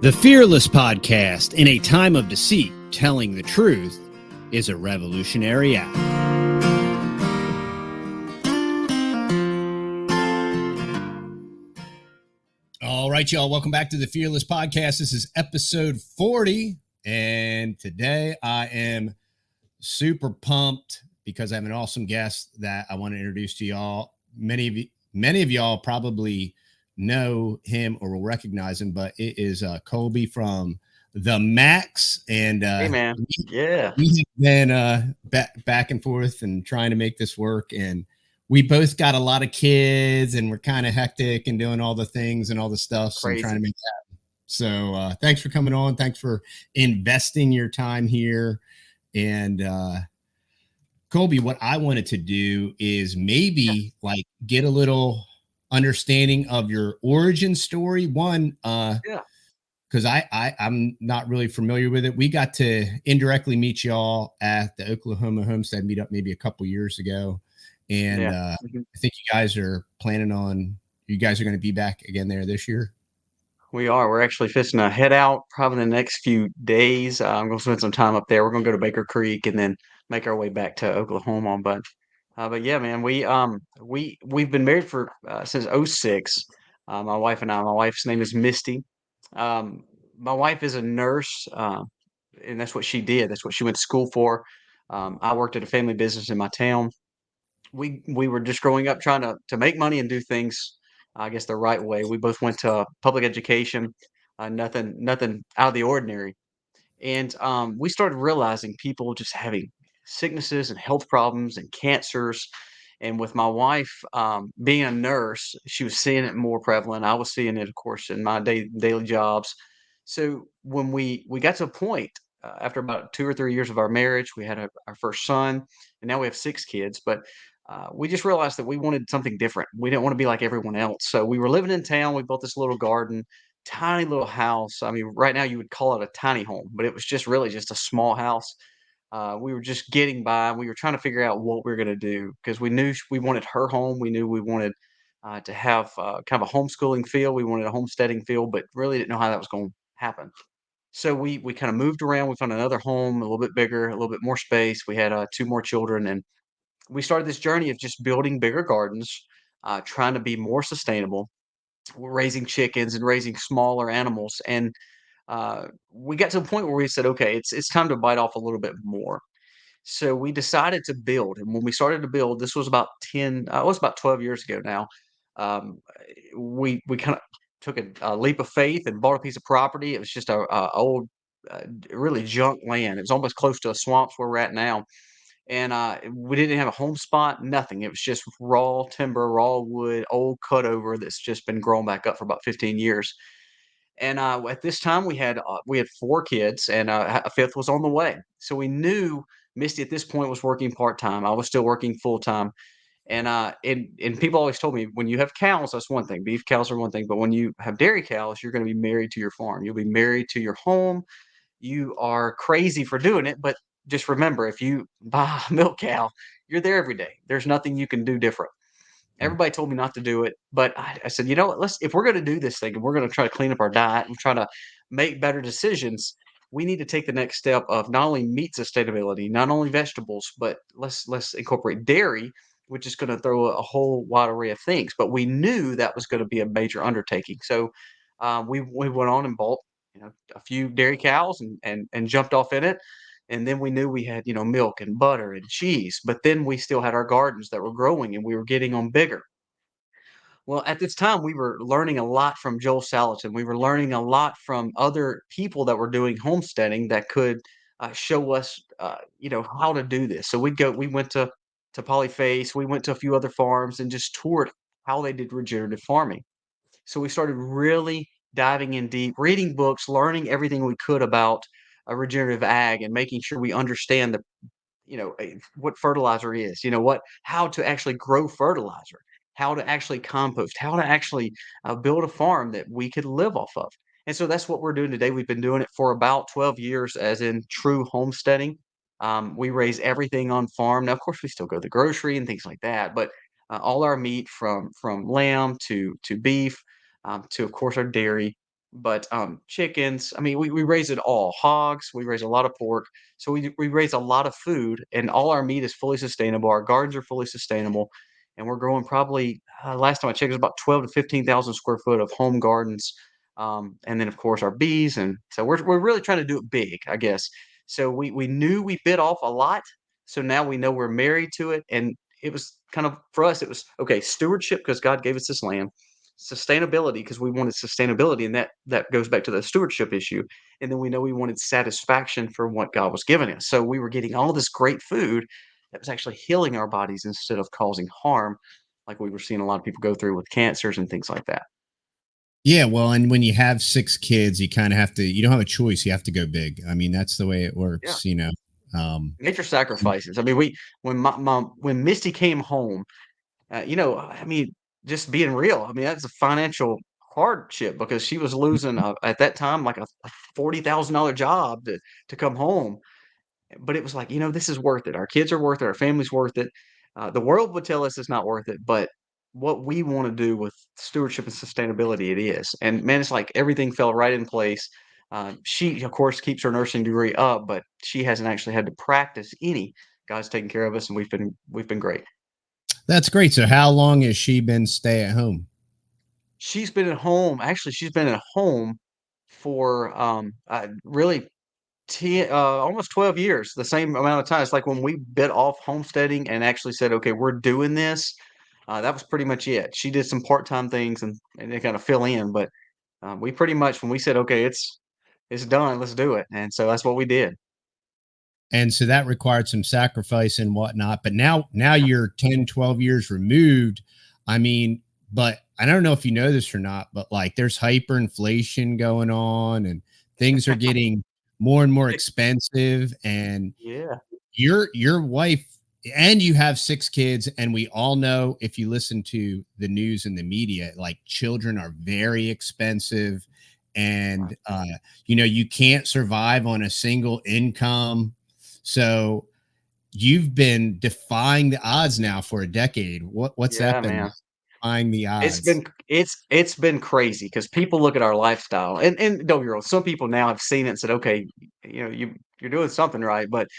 The Fearless Podcast, in a time of deceit, telling the truth is a revolutionary act. All right, y'all. Welcome back to the Fearless Podcast. This is episode 40. And today I am super pumped because I have an awesome guest that I want to introduce to y'all. Many of y'all probably know him or will recognize him, but it is Colby from the Max. And hey, man. Yeah. we have been back and forth and trying to make this work. And we both got a lot of kids and we're kind of hectic and doing all the things and all the stuff. So I'm trying to make that happen. So thanks for coming on. Thanks for investing your time here. And Colby, what I wanted to do is maybe like get a little understanding of your origin story. One, because I'm not really familiar with it. We got to indirectly meet y'all at the Oklahoma Homestead Meetup maybe a couple years ago. And I think you guys are planning on, you guys are going to be back again there this year. We are. We're actually fixing to head out probably in the next few days. I'm going to spend some time up there. We're going to go to Baker Creek and then make our way back to Oklahoma. But yeah, man, we've been married for since '06. My wife and I. My wife's name is Misty. My wife is a nurse, and that's what she did. That's what she went to school for. I worked at a family business in my town. We were just growing up trying to make money and do things, I guess, the right way. We both went to public education, nothing out of the ordinary. And we started realizing people just having sicknesses and health problems and cancers. And with my wife being a nurse, she was seeing it more prevalent. I was seeing it, of course, in my daily jobs. So when we got to a point after about 2 or 3 years of our marriage, we had our first son, and now we have 6 kids. But we just realized that we wanted something different. We didn't want to be like everyone else. So we were living in town. We built this little garden, tiny little house. I mean, right now you would call it a tiny home, but it was just really just a small house. We were just getting by. We were trying to figure out what we were going to do because we knew we wanted her home. We knew we wanted to have kind of a homeschooling feel. We wanted a homesteading feel, but really didn't know how that was going to happen. So we kind of moved around. We found another home, a little bit bigger, a little bit more space. We had 2 more children, and we started this journey of just building bigger gardens, trying to be more sustainable. We're raising chickens and raising smaller animals, and we got to a point where we said, okay, it's time to bite off a little bit more. So we decided to build, and when we started to build, this was about it was about 12 years ago now. Um, we kind of took a leap of faith and bought a piece of property. It was just a old, really junk land. It was almost close to a swamps where we're at now, and we didn't have a home spot, nothing. It was just raw timber, raw wood, old cutover that's just been growing back up for about 15 years. And at this time, we had 4 kids, and a fifth was on the way. So we knew Misty at this point was working part time. I was still working full time. And people always told me when you have cows, that's one thing. Beef cows are one thing, but when you have dairy cows, you're going to be married to your farm. You'll be married to your home. You are crazy for doing it, but just remember, if you buy a milk cow, you're there every day. There's nothing you can do different. Everybody told me not to do it, but I said, you know what? If we're going to do this thing and we're going to try to clean up our diet and try to make better decisions, we need to take the next step of not only meat sustainability, not only vegetables, but let's incorporate dairy, which is going to throw a whole wide array of things. But we knew that was going to be a major undertaking, so we went on and bought a few dairy cows and jumped off in it. And then we knew we had, milk and butter and cheese, but then we still had our gardens that were growing and we were getting on bigger. Well, at this time, we were learning a lot from Joel Salatin. We were learning a lot from other people that were doing homesteading that could show us, how to do this. So we went to Polyface, we went to a few other farms and just toured how they did regenerative farming. So we started really diving in deep, reading books, learning everything we could about regenerative ag, and making sure we understand what fertilizer is, how to actually grow fertilizer, how to actually compost, how to actually build a farm that we could live off of. And so that's what we're doing today. We've been doing it for about 12 years, as in true homesteading. We raise everything on farm. Now, of course, we still go to the grocery and things like that, but all our meat from lamb to beef to, of course, our dairy. but chickens. I mean, we raise it all. Hogs. We raise a lot of pork. So we raise a lot of food, and all our meat is fully sustainable. Our gardens are fully sustainable, and we're growing probably last time I checked, it was about 12 to 15,000 square foot of home gardens. And then of course our bees, and so we're really trying to do it big, I guess. So we knew we bit off a lot, so now we know we're married to it, and it was kind of for us. It was okay stewardship because God gave us this land, sustainability because we wanted sustainability, and that goes back to the stewardship issue. And then we know we wanted satisfaction for what God was giving us. So we were getting all this great food that was actually healing our bodies instead of causing harm, like we were seeing a lot of people go through with cancers and things like that. Yeah, well, and when you have 6 kids, you kind of have to, you don't have a choice. You have to go big. I mean, that's the way it Yeah. works, you know. Um, Nature sacrifices. I mean, when my mom when Misty came home, I mean, just being real, I mean, that's a financial hardship because she was losing, at that time, like a $40,000 job to come home. But it was like, this is worth it. Our kids are worth it. Our family's worth it. The world would tell us it's not worth it, but what we want to do with stewardship and sustainability, it is. And man, it's like everything fell right in place. She, of course, keeps her nursing degree up, but she hasn't actually had to practice any. God's taking care of us, and we've been great. that's great. So how long has she been stay at home? She's been at home. Actually, she's been at home for really almost 12 years, the same amount of time. It's like when we bit off homesteading and actually said, "Okay, we're doing this," that was pretty much it. She did some part-time things and they kinda fill in, but, we pretty much when we said, "Okay, it's done, let's do it," and so that's what we did. And so that required some sacrifice and whatnot. But now Yeah. you're 10, 12 years removed. I mean, but I don't know if you know this or not, but like there's hyperinflation going on and things are getting more and more expensive. And Yeah, your wife, and you have 6 kids, and we all know, if you listen to the news and the media, like children are very expensive, right. and you can't survive on a single income. So you've been defying the odds now for a decade. What's that Yeah, been like, man. defying the It's odds? been it's been crazy because people look at our lifestyle, and don't get me wrong, some people now have seen it and said, "Okay, you're doing something right," but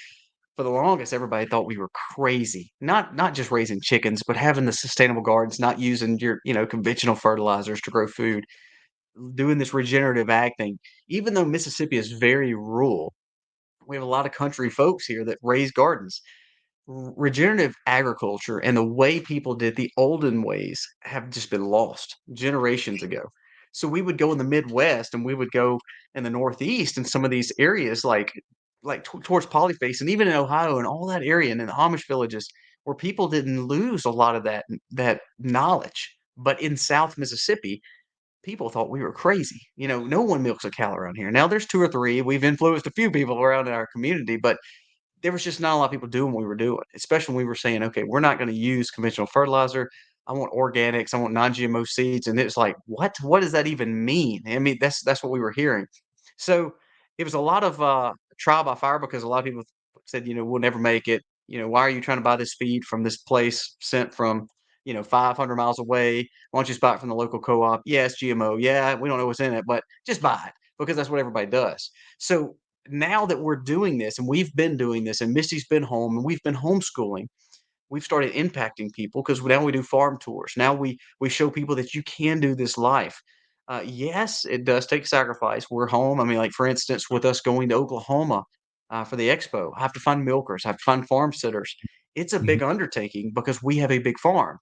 for the longest, everybody thought we were crazy. Not just raising chickens, but having the sustainable gardens, not using your, conventional fertilizers to grow food, doing this regenerative ag thing. Even though Mississippi is very rural, we have a lot of country folks here that raise gardens. Regenerative agriculture and the way people did the olden ways have just been lost generations ago. So we would go in the Midwest and we would go in the Northeast and some of these areas towards Polyface and even in Ohio and all that area and in the Amish villages where people didn't lose a lot of that knowledge. But in South Mississippi, people thought we were crazy. No one milks a cow around here. Now there's two or three. We've influenced a few people around in our community, but there was just not a lot of people doing what we were doing, especially when we were saying, "Okay, we're not gonna use conventional fertilizer. I want organics. I want non-GMO seeds." And it's like, "What? What does that even mean?" I mean, that's what we were hearing. So, it was a lot of, trial by fire because a lot of people said, "We'll never make it. Why are you trying to buy this feed from this place sent from, 500 miles away? Why don't you just buy it from the local co-op? Yeah, it's GMO. Yeah, we don't know what's in it, but just buy it," because that's what everybody does. So now that we're doing this and we've been doing this and Misty's been home and we've been homeschooling, we've started impacting people because now we do farm tours. Now we show people that you can do this life. Yes, it does take sacrifice. We're home. I mean, like for instance, with us going to Oklahoma for the expo, I have to find milkers, I have to find farm sitters. It's a Mhm. big undertaking because we have a big farm.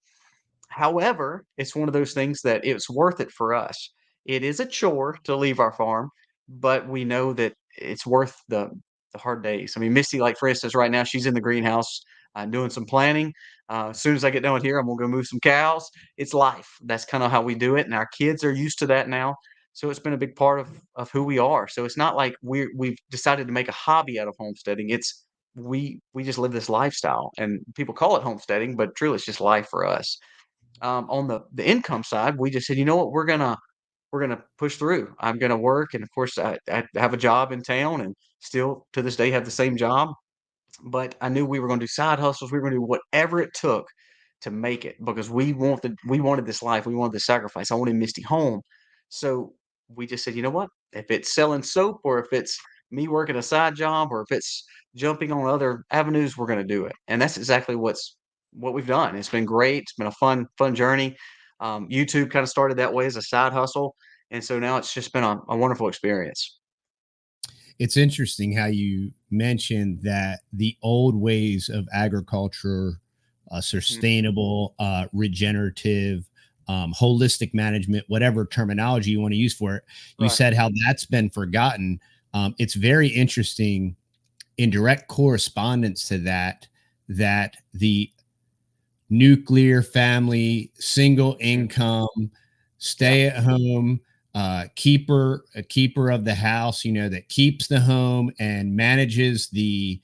However, it's one of those things that it's worth it for us. It is a chore to leave our farm, but we know that it's worth the hard days. I mean, Misty, like for instance, right now she's in the greenhouse doing some planting. As soon as I get done with here, I'm gonna go move some cows. It's life. That's kind of how we do it, and our kids are used to that now. So it's been a big part of who we are. So it's not like we've decided to make a hobby out of homesteading. It's we just live this lifestyle, and people call it homesteading, but truly it's just life for us. On the income side, we just said, "You know what? We're gonna push through. I'm gonna work," and of course, I have a job in town and still to this day have the same job, but I knew we were gonna do side hustles. We were gonna do whatever it took to make it because we wanted this life. We wanted the sacrifice. I wanted Misty home. So we just said, you know what? If it's selling soap or if it's me working a side job or if it's jumping on other avenues, we're going to do it. And that's exactly what we've done. It's been great. It's been a fun journey. YouTube kind of started that way as a side hustle, and so now it's just been a wonderful experience. It's interesting how you mentioned that the old ways of agriculture, Mhm. sustainable, regenerative, holistic management, whatever terminology you want to use for it, you Right. said how that's been forgotten. It's very interesting in direct correspondence to that, that the nuclear family, single Mhm. income, Yeah. stay at home, a keeper of the house, that keeps the home and manages the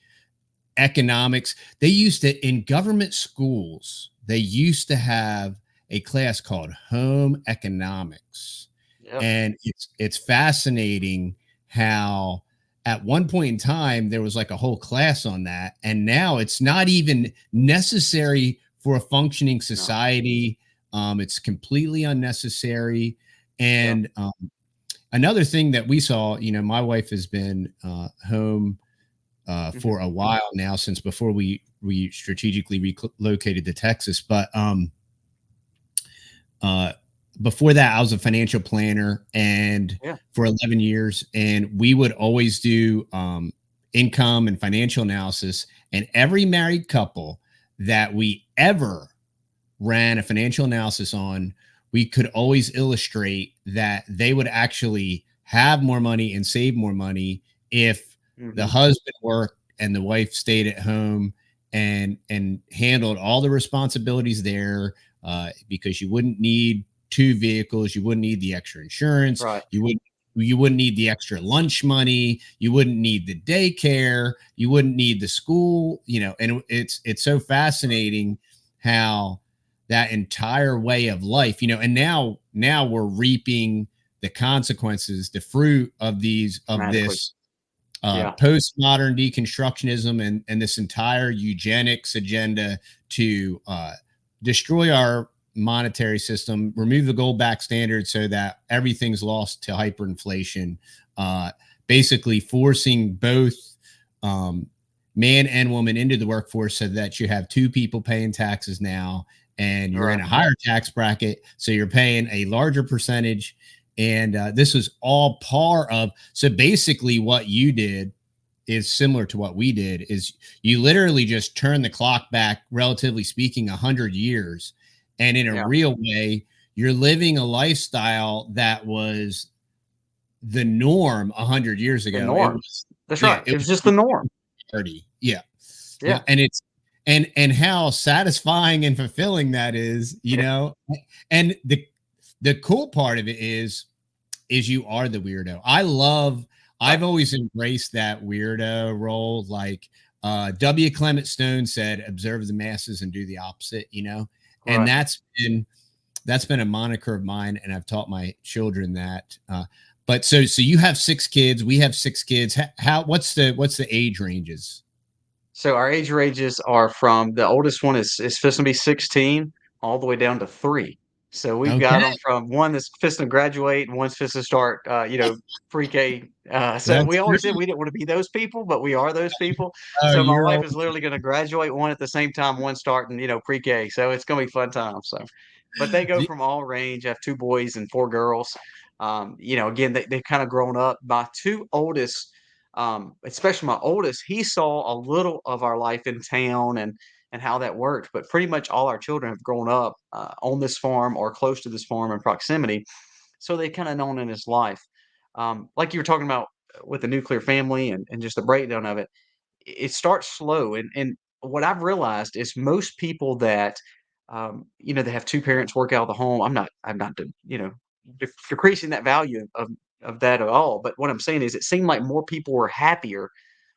economics. They used to, in government schools, they used to have a class called home economics. Yeah. And it's fascinating how at one point in time there was like a whole class on that, and now it's not even necessary for a functioning No. society. It's completely unnecessary. Yeah. And another thing that we saw, my wife has been home Mhm. for a while now, since before we strategically relocated to Texas. But uh, before that, I was a financial planner, and Yeah. for 11 years, and we would always do income and financial analysis. And every married couple that we ever ran a financial analysis on, we could always illustrate that they would actually have more money and save more money if the Mhm. husband worked and the wife stayed at home and handled all the responsibilities there, because you wouldn't need two vehicles, you wouldn't need the extra insurance, Right. you wouldn't need the extra lunch money, you wouldn't need the daycare, you wouldn't need the school, and it's so fascinating how that entire way of life, and now we're reaping the consequences, the fruit of Dramatically. this Yeah. postmodern deconstructionism and this entire eugenics agenda to destroy our monetary system, remove the gold back standard so that everything's lost to hyperinflation, uh, basically forcing both um, man and woman into the workforce so that you have two people paying taxes now, and you're in Right. a higher tax bracket, so you're paying a larger percentage. And this was all part of, so basically what you did is similar to what we did, is you literally just turn the clock back, relatively speaking, 100 years, and in a Yeah. real way you're living a lifestyle that was the norm 100 years The ago. It norm. was, That's yeah, right. it It was was just the norm. party. Yeah. Yeah. Yeah. And it's, and how satisfying and fulfilling that is, Yeah. and the cool part of it is you are the weirdo. Right. I've always embraced that weirdo role. Like W. Clement Stone said, observe the masses and do the opposite, and Right. that's been a moniker of mine, and I've taught my children that. But so you have six kids, we have six kids. How what's the age ranges? So our age ranges are from the oldest one is supposed to be 16 all the way down to 3. So we've got Okay, them from one that's fisting to graduate and one's fisting to start, pre-K. So that's we always said great. we didn't want to be those people, but we are those people. Oh, So my you're wife all is literally going to graduate one at the same time, one starting, pre-K. So it's going to be fun time. So, but they go the, from all range. I have 2 boys and 4 girls. Again, they've kind of grown up. My 2 oldest, especially my oldest, he saw a little of our life in town and how that worked. But pretty much all our children have grown up on this farm or close to this farm in proximity, so they kind of known in his life. Like you were talking about with the nuclear family and just the breakdown of it, it starts slow. And what I've realized is most people that they have 2 parents work out of the home. I'm not decreasing that value of that at all. But what I'm saying is, it seemed like more people were happier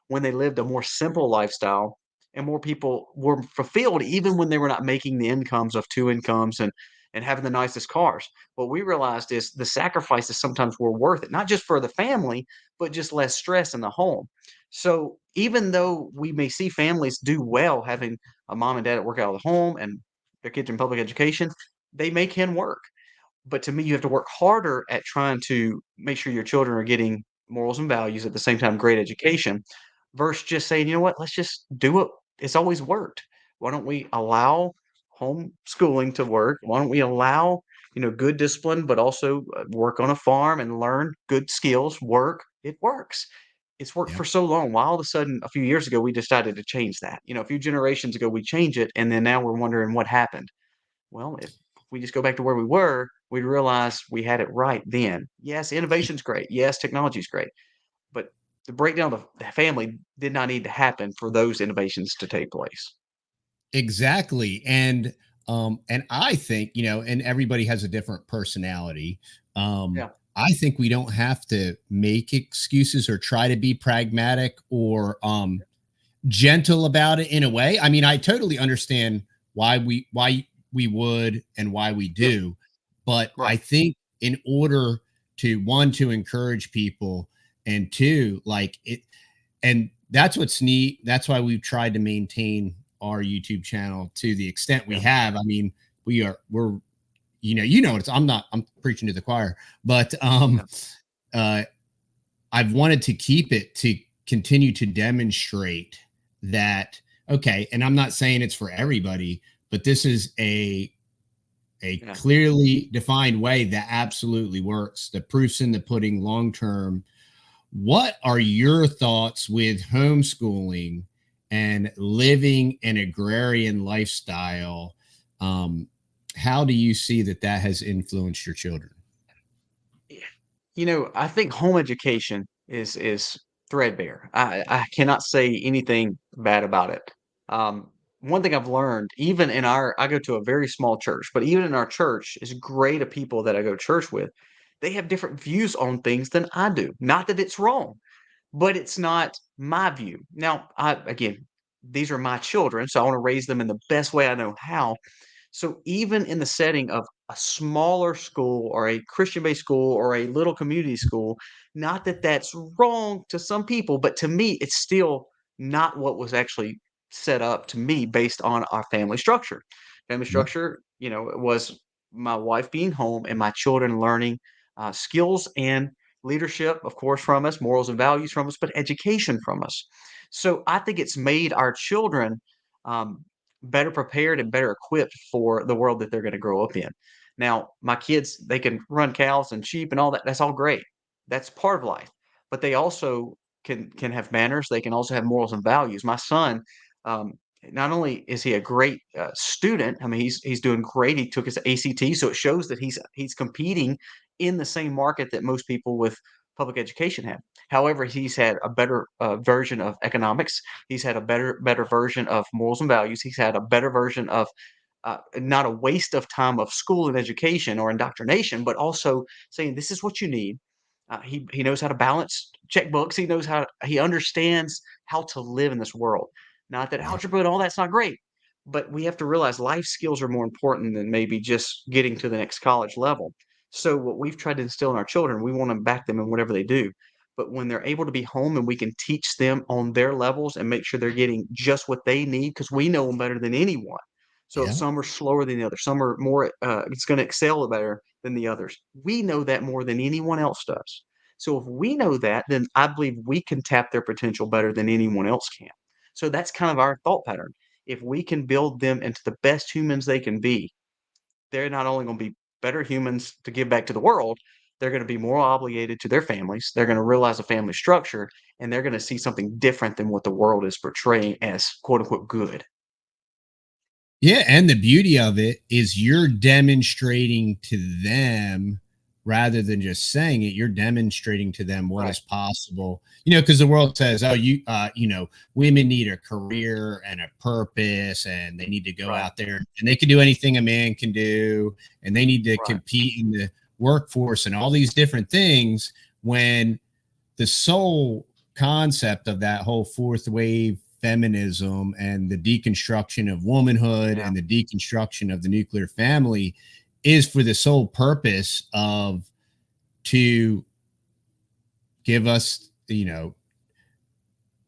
when they lived a more simple lifestyle, and more people were fulfilled even when they were not making the incomes of 2 incomes and having the nicest cars. What we realized is the sacrifices sometimes were worth it, not just for the family, but just less stress in the home. So even though we may see families do well having a mom and dad that work out of the home and their kids in public education, they make him work. But to me, you have to work harder at trying to make sure your children are getting morals and values at the same time, great education, versus just saying, you know what, let's just do it. It's always worked. Why don't we allow homeschooling to work? Why don't we allow, good discipline, but also work on a farm and learn good skills? Work, it works. It's worked Yep. for so long. Why all of a sudden, a few years ago, we decided to change that? A few generations ago, we changed it, and then now we're wondering what happened. Well, if we just go back to where we were, we'd realize we had it right then. Yes, innovation's great. Yes, technology's great. But the breakdown of the family did not need to happen for those innovations to take place. Exactly. And I think, and everybody has a different personality. Yeah. I think we don't have to make excuses or try to be pragmatic or gentle about it in a way. I mean, I totally understand why we would and why we Yep. do, but I Right. think in order to one to encourage people and two like it and that's what's neat. That's why we've tried to maintain our YouTube channel to the extent we Yeah. have. I mean, we're it's I'm preaching to the choir, but Yeah. uh I've wanted to keep it to continue to demonstrate that okay, and I'm not saying it's for everybody, but this is a Yeah. clearly defined way that absolutely works. The proof's in the pudding long term. What are your thoughts with homeschooling and living an agrarian lifestyle? Um, how do you see that that has influenced your children? Yeah. I think home education is threadbare. I cannot say anything bad about it. Um, One thing I've learned, even in I go to a very small church, but even in our church, as great of people that I go to church with, they have different views on things than I do. Not that it's wrong, but it's not my view. Now, again, these are my children, so I want to raise them in the best way I know how. So even in the setting of a smaller school or a Christian-based school or a little community school, not that that's wrong to some people, but to me, it's still not what was actually set up to me based on our family structure. Family Yep. structure, it was my wife being home and my children learning skills and leadership, of course, from us, morals and values from us, but education from us. So I think it's made our children um, better prepared and better equipped for the world that they're going to grow up in. Now, my kids, they can run cows and sheep and all that. That's all great. That's part of life. But they also can have manners. They can also have morals and values. My son, um, not only is he a great student, I mean he's doing great. He took his ACT, so it shows that he's competing in the same market that most people with public education have. However, he's had a better version of economics. He's had a better version of morals and values. He's had a better version of not a waste of time of school and education or indoctrination, but also saying this is what you need. He knows how to balance checkbooks. He understands how to live in this world. Not that Yep. algebra and all that's not great, but we have to realize life skills are more important than maybe just getting to the next college level. So what we've tried to instill in our children, we want to back them in whatever they do. But when they're able to be home and we can teach them on their levels and make sure they're getting just what they need, because we know them better than anyone. So if Yeah. some are slower than the others, some are more, it's going to excel better than the others. We know that more than anyone else does. So if we know that, then I believe we can tap their potential better than anyone else can. So that's kind of our thought pattern. If we can build them into the best humans they can be, they're not only going to be better humans to give back to the world, they're going to be more obligated to their families. They're going to realize a family structure and they're going to see something different than what the world is portraying as quote unquote good. Yeah, and the beauty of it is you're demonstrating to them rather than just saying it, you're demonstrating to them what Right. is possible. Because the world says, "Oh, women need a career and a purpose and they need to go Right. out there and they can do anything a man can do and they need to Right. compete in the workforce and all these different things," when the sole concept of that whole fourth wave feminism and the deconstruction of womanhood Yeah. and the deconstruction of the nuclear family is for the sole purpose of to give us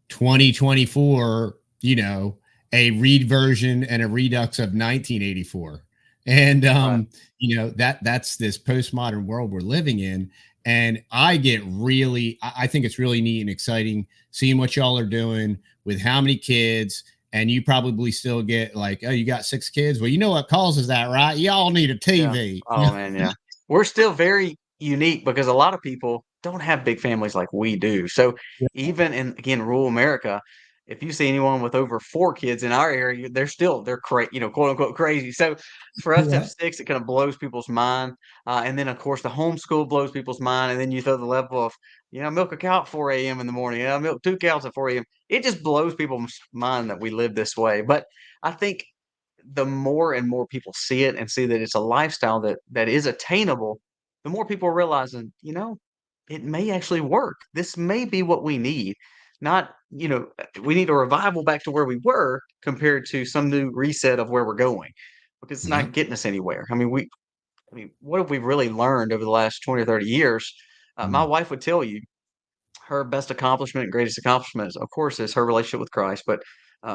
2024 a read version and a redux of 1984. And Right. that's this postmodern world we're living in. And I think it's really neat and exciting seeing what y'all are doing with how many kids. And you probably still get like, oh, you got 6 kids. Well, you know what causes that, right? Y'all need a Yeah. TV. Oh, man, yeah. We're still very unique because a lot of people don't have big families like we do. So even in, again, rural America, if you see anyone with over 4 kids in our area, they're quote unquote crazy. So for us to have Yeah. 6, it kind of blows people's mind. And then of course the homeschool blows people's mind. And then you throw the level of, milk a cow at 4 a.m. in the morning, milk 2 cows at 4 a.m. It just blows people's mind that we live this way. But I think the more and more people see it and see that it's a lifestyle that is attainable, the more people are realizing, it may actually work. This may be what we need. Not, we need a revival back to where we were compared to some new reset of where we're going because it's Yeah. not getting us anywhere. I mean, what have we really learned over the last 20 or 30 years? My Mm. wife would tell you her best accomplishment, greatest accomplishment, of course, is her relationship with Christ, but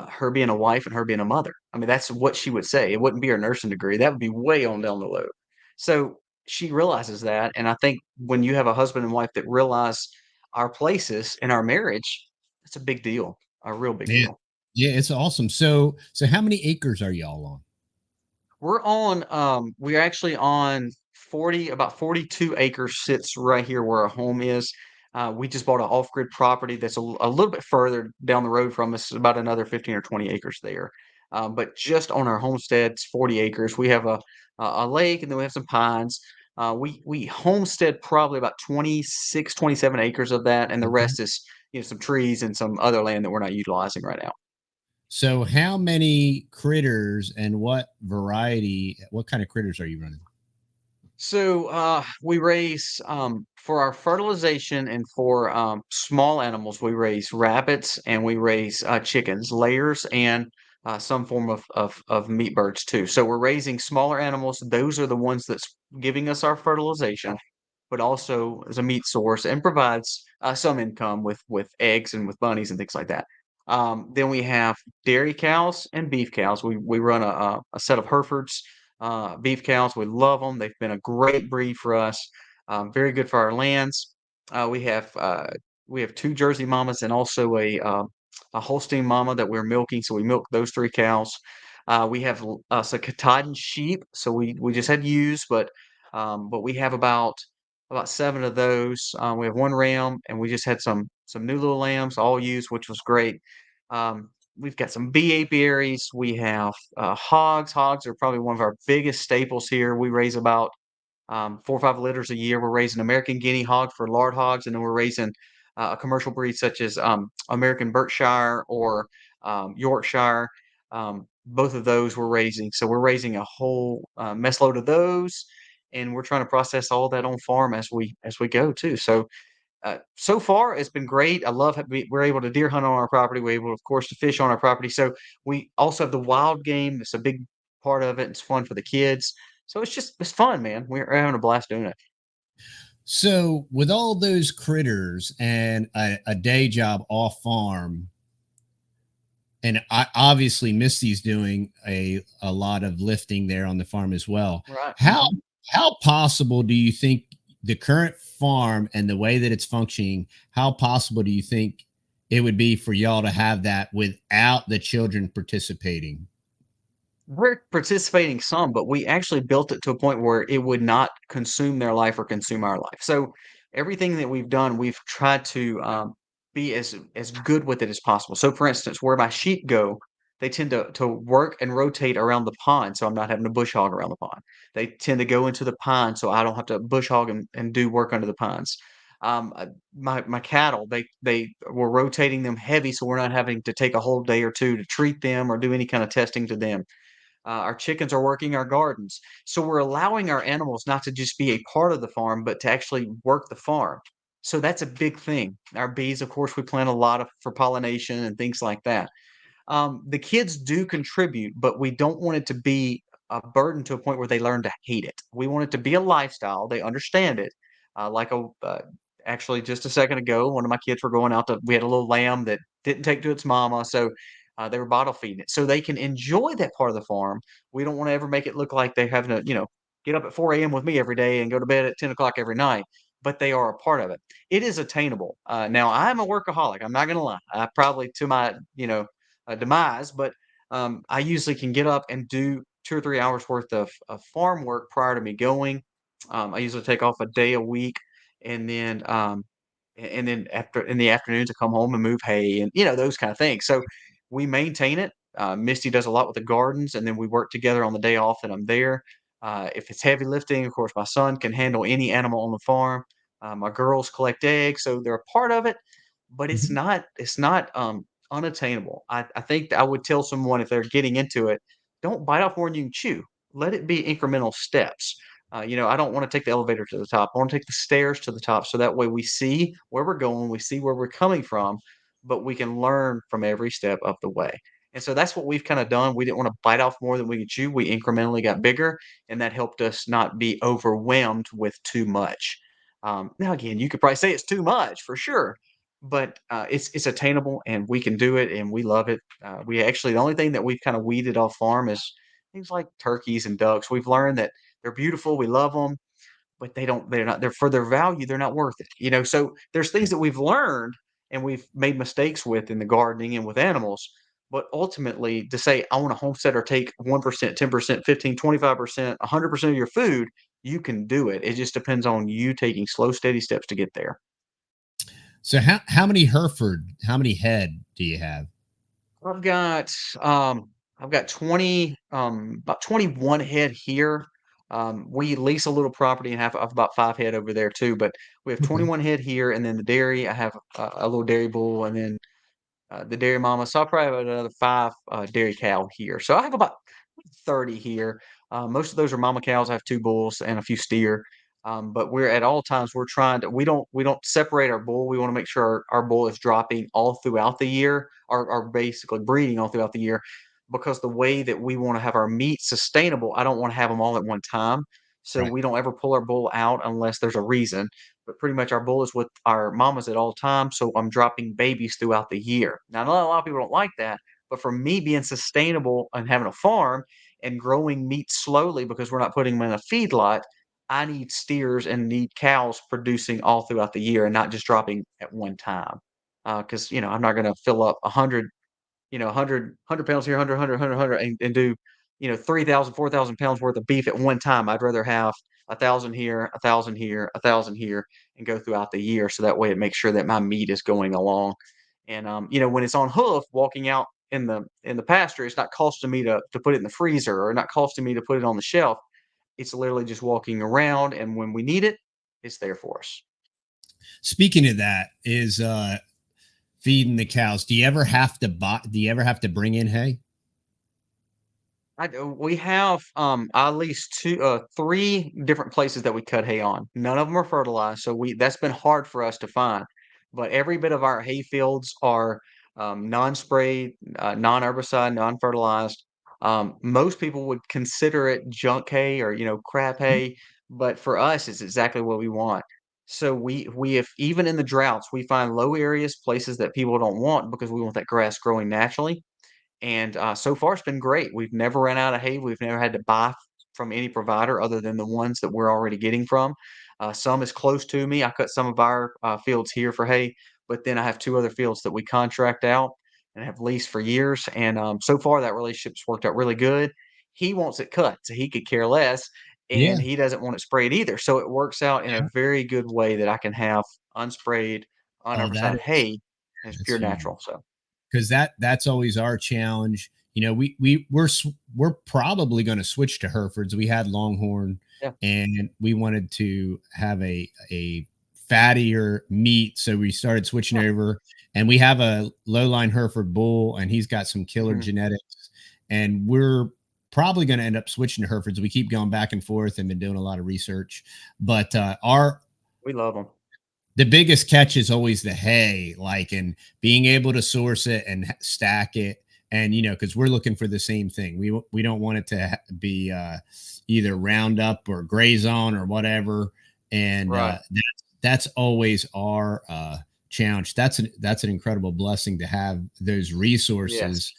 her being a wife and her being a mother. I mean, that's what she would say. It wouldn't be her nursing degree. That would be way on down the low. So she realizes that. And I think when you have a husband and wife that realize our places in our marriage, it's a big deal, a real big Yeah. deal. Yeah, it's awesome. So how many acres are y'all on? We're actually on about 42 acres sits right here where our home is. We just bought an off-grid property that's a little bit further down the road from us, about another 15 or 20 acres there. But just on our homestead, it's 40 acres. We have a lake and then we have some pines. We homestead probably about 26, 27 acres of that, and the Okay. rest is some trees and some other land that we're not utilizing right now. So how many critters and what kind of critters are you running? So we raise for our fertilization and for small animals, we raise rabbits and we raise chickens, layers, and some form of meat birds too. So we're raising smaller animals. Those are the ones that's giving us our fertilization, but also as a meat source and provides some income with eggs and with bunnies and things like that. Then we have dairy cows and beef cows. We run a set of Herefords beef cows. We love them. They've been a great breed for us. Very good for our lands. We have 2 Jersey mamas and also a Holstein mama that we're milking. So we milk those 3 cows. We have some Katahdin sheep. So we just had ewes, but we have about 7 of those. We have 1 ram, and we just had some new little lambs, all ewes, which was great. We've got some bee apiaries. We have hogs. Hogs are probably one of our biggest staples here. We raise about 4 or 5 litters a year. We're raising American Guinea hog for lard hogs, and then we're raising a commercial breed such as American Berkshire or Yorkshire. Both of those we're raising. So we're raising a whole mess load of those, and we're trying to process all that on farm as we go too. So far, it's been great. I love we're able to deer hunt on our property. We're able, of course, to fish on our property. So we also have the wild game. It's a big part of it. It's fun for the kids. So it's fun, man. We're having a blast doing it. So with all those critters and a day job off farm, and I obviously Misty's doing a lot of lifting there on the farm as well. Right. How possible do you think the current farm and the way that it's functioning, how possible do you think it would be for y'all to have that without the children participating? We're participating some, but we actually built it to a point where it would not consume their life or consume our life. So everything that we've done, we've tried to be as good with it as possible. So, for instance, where my sheep go, they tend to work and rotate around the pond, so I'm not having to bush hog around the pond. They tend to go into the pond, so I don't have to bush hog and do work under the ponds. My cattle, they were rotating them heavy, so we're not having to take a whole day or two to treat them or do any kind of testing to them. Our chickens are working our gardens. So we're allowing our animals not to just be a part of the farm, but to actually work the farm. So that's a big thing. Our bees, of course, we plant a lot of for pollination and things like that. The kids do contribute, but we don't want it to be a burden to a point where they learn to hate it. We want it to be a lifestyle. They understand it. Actually, just a second ago, one of my kids were going out to. We had a little lamb that didn't take to its mama, so They were bottle feeding it so they can enjoy that part of the farm. We don't want to ever make it look like they're having to, get up at 4 a.m. with me every day and go to bed at 10 o'clock every night, but they are a part of it. It is attainable. Now, I'm a workaholic. I'm not going to lie. I probably to my, demise, but I usually can get up and do 2 or 3 hours worth of farm work prior to me going. I usually take off a day a week, and then after in the afternoon to come home and move hay and those kind of things. So we maintain it. Misty does a lot with the gardens, and then we work together on the day off that I'm there. If it's heavy lifting, of course, my son can handle any animal on the farm. My girls collect eggs, so they're a part of it, but it's Mhm. not unattainable. I think I would tell someone if they're getting into it, don't bite off more than you can chew. Let it be incremental steps. I don't want to take the elevator to the top. I want to take the stairs to the top so that way we see where we're going, we see where we're coming from, but we can learn from every step of the way. And so that's what we've kind of done. We didn't want to bite off more than we could chew. We incrementally got bigger, and that helped us not be overwhelmed with too much. Now, again, you could probably say it's too much for sure, but it's attainable, and we can do it, and we love it. We actually the only thing that we've kind of weeded off farm is things like turkeys and ducks. We've learned that they're beautiful, we love them, but they're for their value, they're not worth it. So there's things that we've learned and we've made mistakes with in the gardening and with animals, but ultimately to say, "I want a homesteader take 1%, 10%, 15, 25%, 100% of your food," you can do it. It just depends on you taking slow, steady steps to get there. So how many head do you have? I've got um I've got 20 about 21 head here. We lease a little property and have about 5 head over there too, but we have Okay. 21 head here, and then the dairy, I have a little dairy bull, and then the dairy mama. So I'll probably have another five dairy cow here. So I have about 30 here. Most of those are mama cows. I have two bulls and a few steer. But we're at all times we're trying to we don't separate our bull. We want to make sure our bull is dropping all throughout the year, or basically breeding all throughout the year, because the way that we want to have our meat sustainable, I don't want to have them all at one time. So Right. we don't ever pull our bull out unless there's a reason. But pretty much our bull is with our mamas at all times. So I'm dropping babies throughout the year. Now, I know a lot of people don't like that, but for me being sustainable and having a farm and growing meat slowly because we're not putting them in a feedlot, I need steers and need cows producing all throughout the year and not just dropping at one time. Because I'm not going to fill up 100 100 pounds here, 100, and do, 3,000, 4,000 pounds worth of beef at one time. I'd rather have 1,000 here, 1,000 here, 1,000 here, and go throughout the year. So that way it makes sure that my meat is going along. And, when it's on hoof, walking out in the pasture, it's not costing me to put it in the freezer or not costing me to put it on the shelf. It's literally just walking around. And when we need it, it's there for us. Speaking of that, is feeding the cows. Do you ever have to bring in hay? We have at least three different places that we cut hay on. None of them are fertilized, so we that's been hard for us to find. But every bit of our hay fields are non-sprayed, non-herbicide, non-fertilized. Most people would consider it junk hay or crap hay, but for us, it's exactly what we want. So we if even in the droughts, we find low areas, places that people don't want because we want that grass growing naturally, and so far, it's been great. We've never ran out of hay. We've never had to buy from any provider other than the ones that we're already getting from. Some is close to me. I cut some of our fields here for hay, but then I have two other fields that we contract out and have leased for years. And so far, that relationship's worked out really good. He wants it cut, so he could care less, Yeah. and he doesn't want it sprayed either. So it works out in a very good way that I can have unsprayed, Oh, that unherbicide is hay, and it's that's pure huge. natural. So Because that's always our challenge. We're probably going to switch to Herefords. We had Longhorn, yeah, and we wanted to have a fattier meat, so we started switching yeah. over. And we have a low line Hereford bull, and he's got some killer Mhm. genetics. And we're probably going to end up switching to Herefords. We keep going back and forth and been doing a lot of research. But our We love them. the biggest catch is always the hay, like, and being able to source it and stack it. And, because we're looking for the same thing. We don't want it to be either Roundup or Gray Zone or whatever. And Right. that's always our challenge. That's an incredible blessing to have those Yes. resources.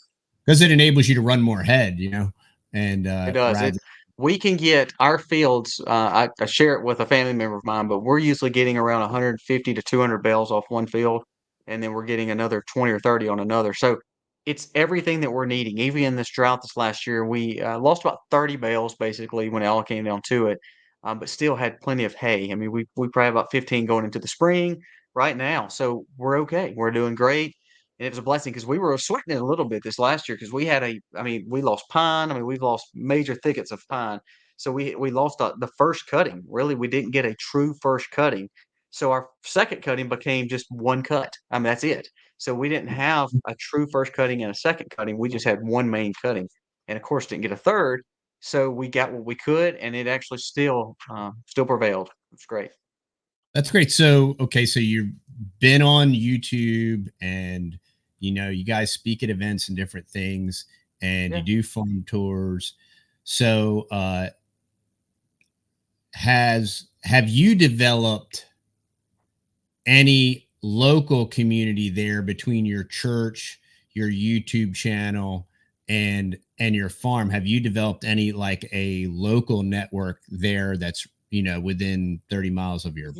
because it enables you to run more head, you know, and It does. rather. We can get our fields. I share it with a family member of mine, but we're usually getting around 150 to 200 bales off one field, and then we're getting another 20 or 30 on another. So it's everything that we're needing. Even in this drought this last year, we lost about 30 bales basically when it all came down to it, but still had plenty of hay. I mean, we probably have about 15 going into the spring right now, so we're okay. We're doing great. And it was a blessing because we were sweating it a little bit this last year because we had I mean, we lost pine. I mean, we've lost major thickets of pine. So we lost the first cutting. Really, we didn't get a true first cutting. So our second cutting became just one cut. I mean, that's it. So we didn't have a true first cutting and a second cutting. We just had one main cutting, and of course, didn't get a third. So we got what we could, and it actually still prevailed. It's great. That's great. So, okay, so you've been on YouTube and you know, you guys speak at events and different things and you Yeah. do farm tours. So, have you developed any local community there between your church, your YouTube channel, and your farm? Have you developed any like a local network there that's, you know, within 30 miles of your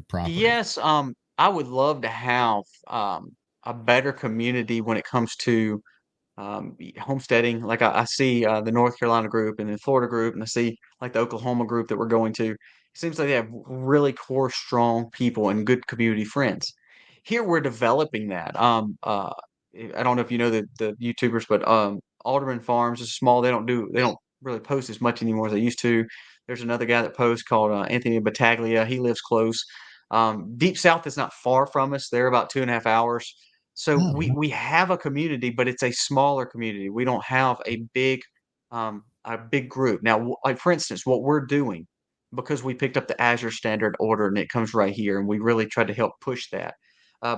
property? Yes, I would love to have a better community when it comes to homesteading. Like I see the North Carolina group and the Florida group, and I see like the Oklahoma group that we're going to. It seems like they have really core, strong people and good community friends. Here we're developing that. I don't know if you know the YouTubers, but Alderman Farms is small. They don't really post as much anymore as they used to. There's another guy that posts called Anthony Battaglia. He lives close. Deep South is not far from us. They're about 2.5 hours. So Oh, we have a community, but it's a smaller community. We don't have a big group. Now, like for instance, what we're doing, because we picked up the Azure Standard Order and it comes right here, and we really tried to help push that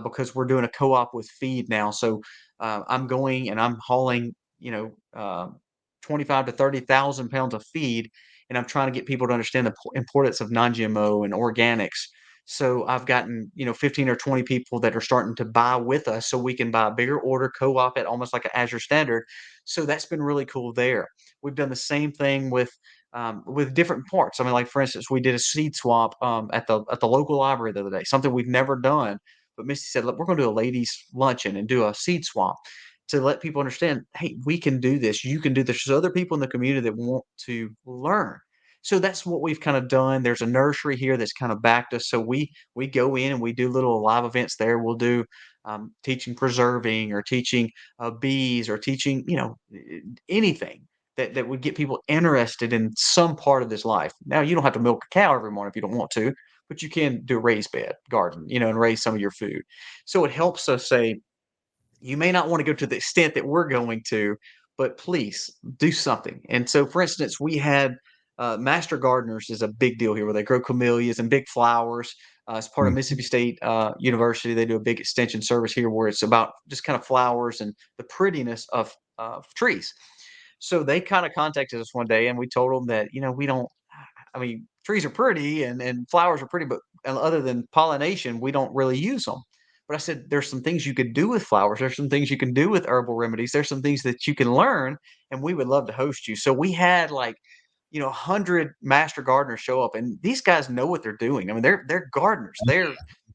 because we're doing a co-op with feed now. So I'm going and I'm hauling, 25 to 30,000 pounds of feed, and I'm trying to get people to understand the importance of non-GMO and organics. So I've gotten, 15 or 20 people that are starting to buy with us so we can buy a bigger order, co-op it almost like an Azure Standard. So that's been really cool there. We've done the same thing with different parts. I mean, like for instance, we did a seed swap at the local library the other day, something we've never done. But Misty said, "Look, we're going to do a ladies' luncheon and do a seed swap to let people understand, hey, we can do this. You can do this. There's other people in the community that want to learn." So that's what we've kind of done. There's a nursery here that's kind of backed us. So we go in and we do little live events there. We'll do teaching preserving or teaching bees or teaching, anything that would get people interested in some part of this life. Now you don't have to milk a cow every morning if you don't want to, but you can do a raised bed garden, and raise some of your food. So it helps us say, you may not want to go to the extent that we're going to, but please do something. And so, for instance, we had master gardeners is a big deal here where they grow camellias and big flowers. As part of mhm. Mississippi State University, they do a big extension service here where it's about just kind of flowers and the prettiness of trees. So they kind of contacted us one day and we told them that, we don't, I mean, trees are pretty and flowers are pretty, but other than pollination, we don't really use them. But I said, there's some things you could do with flowers. There's some things you can do with herbal remedies. There's some things that you can learn, and we would love to host you. So we had like, 100 master gardeners show up, and these guys know what they're doing. I mean, they're gardeners.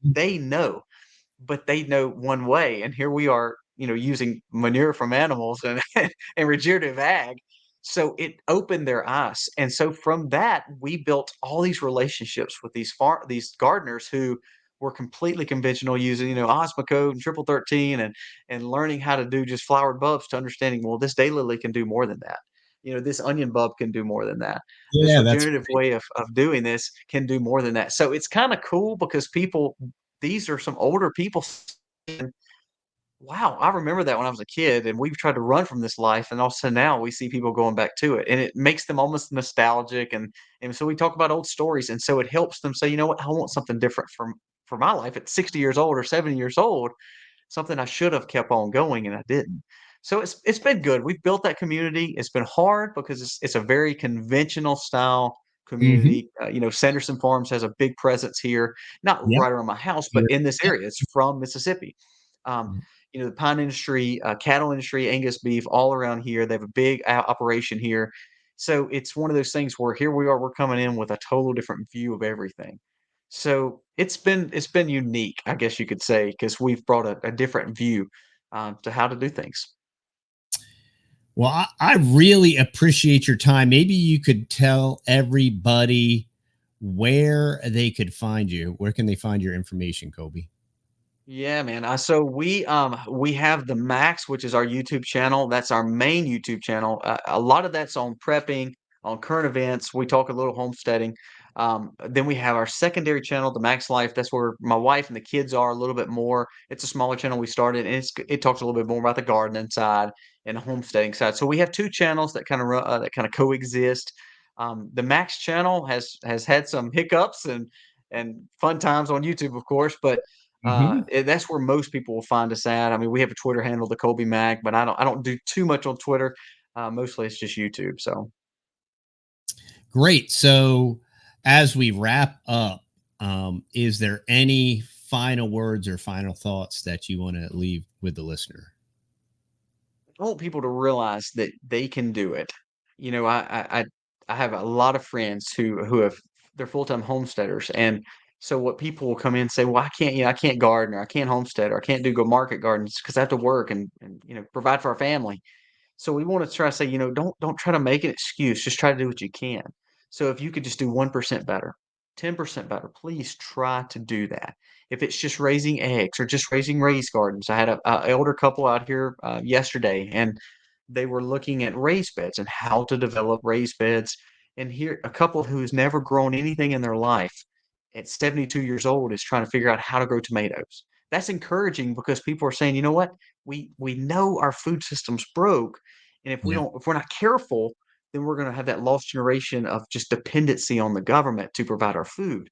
They know, but they know one way. And here we are, using manure from animals and and regenerative ag. So it opened their eyes. And so from that, we built all these relationships with these gardeners who were completely conventional using, Osmocote and triple 13 and learning how to do just flowered bulbs to understanding, well, this daylily can do more than that. This onion bulb can do more than that. This Yeah, that's regenerative way of doing this can do more than that. So it's kind of cool because these are some older people saying, wow, I remember that when I was a kid and we've tried to run from this life and also now we see people going back to it and it makes them almost nostalgic and so we talk about old stories and so it helps them say, you know what, I want something different for my life at 60 years old or 70 years old, something I should have kept on going and I didn't. So it's been good. We've built that community. It's been hard because it's a very conventional style mhm. community. Sanderson Farms has a big presence here, not Yep. right around my house, but in this area. It's from Mississippi. Um, the pine industry, cattle industry, Angus beef, all around here. They have a big operation here. So it's one of those things where here we are, we're coming in with a total different view of everything. So it's been unique, I guess you could say, because we've brought a different view to how to do things. Well, I really appreciate your time. Maybe you could tell everybody where they could find you. Where can they find your information, Kobe? Yeah, man. So we have the Max, which is our YouTube channel. That's our main YouTube channel. A lot of that's on prepping, on current events. We talk a little homesteading. Then we have our secondary channel, the Max Life. That's where my wife and the kids are a little bit more. It's a smaller channel we started, and it talks a little bit more about the gardening side and the homesteading side. So we have two channels that kind of coexist. The Max channel has had some hiccups and fun times on YouTube, of course, but Mhm. that's where most people will find us at. I mean, we have a Twitter handle, the Colby Mag, but I don't do too much on Twitter. Mostly it's just YouTube. So Great. So, as we wrap up, is there any final words or final thoughts that you want to leave with the listener? I want people to realize that they can do it. You know, I have a lot of friends who have they're full-time homesteaders, and so what people will come in and say, well, I can't garden, or I can't homestead, or I can't do go market gardens because I have to work and provide for our family. So we want to try to say, don't try to make an excuse. Just try to do what you can. So if you could just do 1% better, 10% better, please try to do that. If it's just raising eggs or just raising raised gardens, I had a elder couple out here yesterday, and they were looking at raised beds and how to develop raised beds. And here, a couple who's never grown anything in their life at 72 years old is trying to figure out how to grow tomatoes. That's encouraging because people are saying, you know what, we know our food system's broke, and Yeah. if we're not careful, then we're going to have that lost generation of just dependency on the government to provide our food.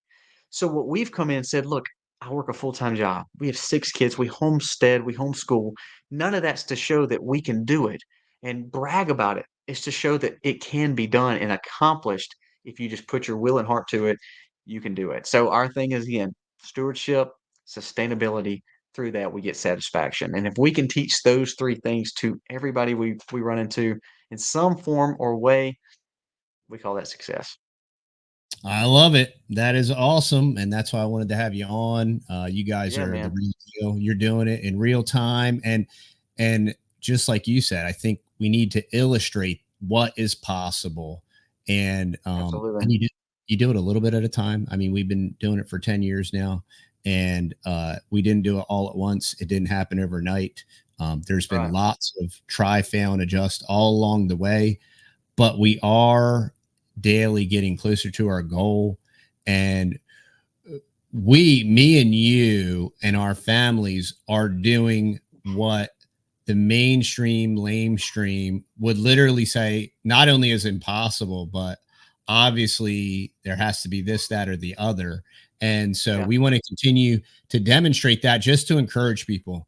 So what we've come in and said, look, I work a full-time job. We have 6 kids. We homestead. We homeschool. None of that's to show that we can do it and brag about it. It's to show that it can be done and accomplished if you just put your will and heart to it. You can do it. So our thing is again stewardship, sustainability. Through that, we get satisfaction. And if we can teach those three things to everybody we run into in some form or way, we call that success. I love it. That is awesome. And that's why I wanted to have you on. You guys Yeah, are the man. real deal. You're doing it in real time. And just like you said, I think we need to illustrate what is possible. And Absolutely. you do it a little bit at a time. I mean, we've been doing it for 10 years now. And we didn't do it all at once. It didn't happen overnight. There's been Right. lots of try, fail, and adjust all along the way, but we are daily getting closer to our goal. And me and you and our families are doing what the mainstream lamestream would literally say not only is impossible, but obviously there has to be this, that, or the other. And so Yeah. we want to continue to demonstrate that, just to encourage people,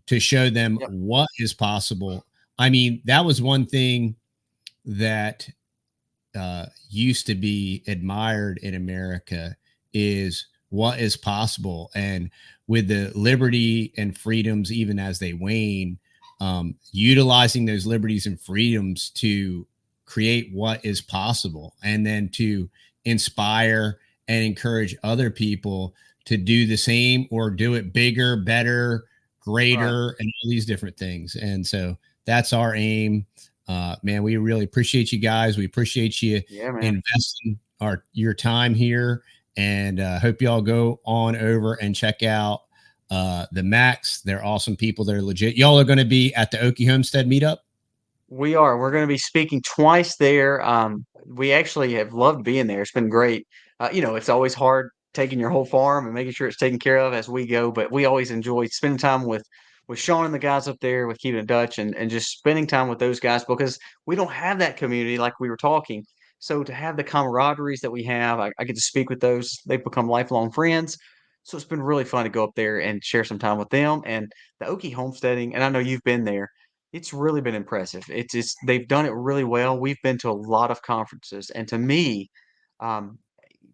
to show them Yep. what is possible. I mean, that was one thing that used to be admired in America, is what is possible. And with the liberty and freedoms, even as they wane, utilizing those liberties and freedoms to create what is possible, and then to inspire and encourage other people to do the same or do it bigger, better, Right. greater, and all these different things. And so that's our aim. Man, we really appreciate you guys. We appreciate you Yeah, man. investing your time here, and hope y'all go on over and check out the Max. They're awesome people. They're legit. Y'all are going to be at the Oki Homestead Meetup. We are. We're gonna be speaking twice there. We actually have loved being there. It's been great. It's always hard taking your whole farm and making sure it's taken care of as we go, but we always enjoy spending time with Sean and the guys up there with Keeping It Dutch and just spending time with those guys because we don't have that community like we were talking. So to have the camaraderies that we have, I get to speak with those. They've become lifelong friends. So it's been really fun to go up there and share some time with them and the Okie homesteading. And I know you've been there. It's really been impressive. It's they've done it really well. We've been to a lot of conferences, and to me, um,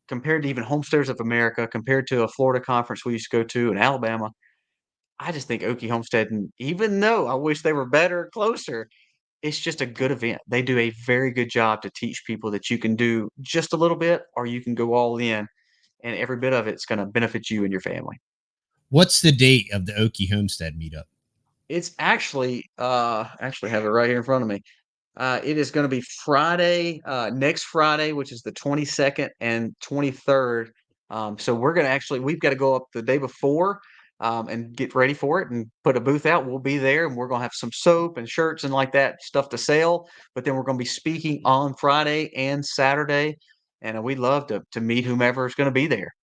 compared to even Homesteaders of America, compared to a Florida conference we used to go to in Alabama, I just think Oki Homestead, and even though I wish they were better, closer, it's just a good event. They do a very good job to teach people that you can do just a little bit or you can go all in, and every bit of it's gonna benefit you and your family. What's the date of the Oki Homestead meetup? It's actually have it right here in front of me. It is gonna be Friday, next Friday, which is the 22nd and 23rd. So we've gotta go up the day before, and get ready for it and put a booth out. We'll be there, and we're gonna have some soap and shirts and like that stuff to sell, but then we're gonna be speaking on Friday and Saturday, and, we'd love to meet whomever is gonna be there.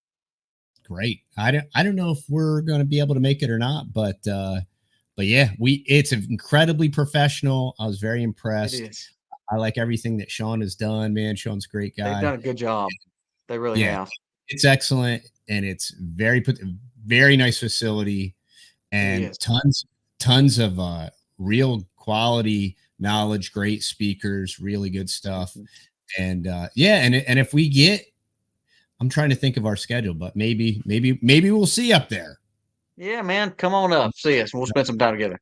Great. I don't know if we're going to be able to make it or not, but yeah, it's incredibly professional. I was very It impressed. is. I like everything that Sean has done, man. Sean's a great They've guy. done a good job. They really Yeah, have. it's excellent, and it's very nice facility, It and is. tons of real quality knowledge, great speakers, really good stuff. Mhm. And yeah, and if we get, I'm trying to think of our schedule, but maybe we'll see up there. Yeah, man, come on up, see us, and we'll spend some time together.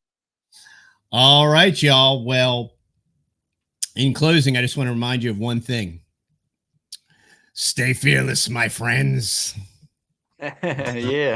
All right, y'all. Well, in closing, I just want to remind you of one thing. Stay fearless, my friends. Yeah.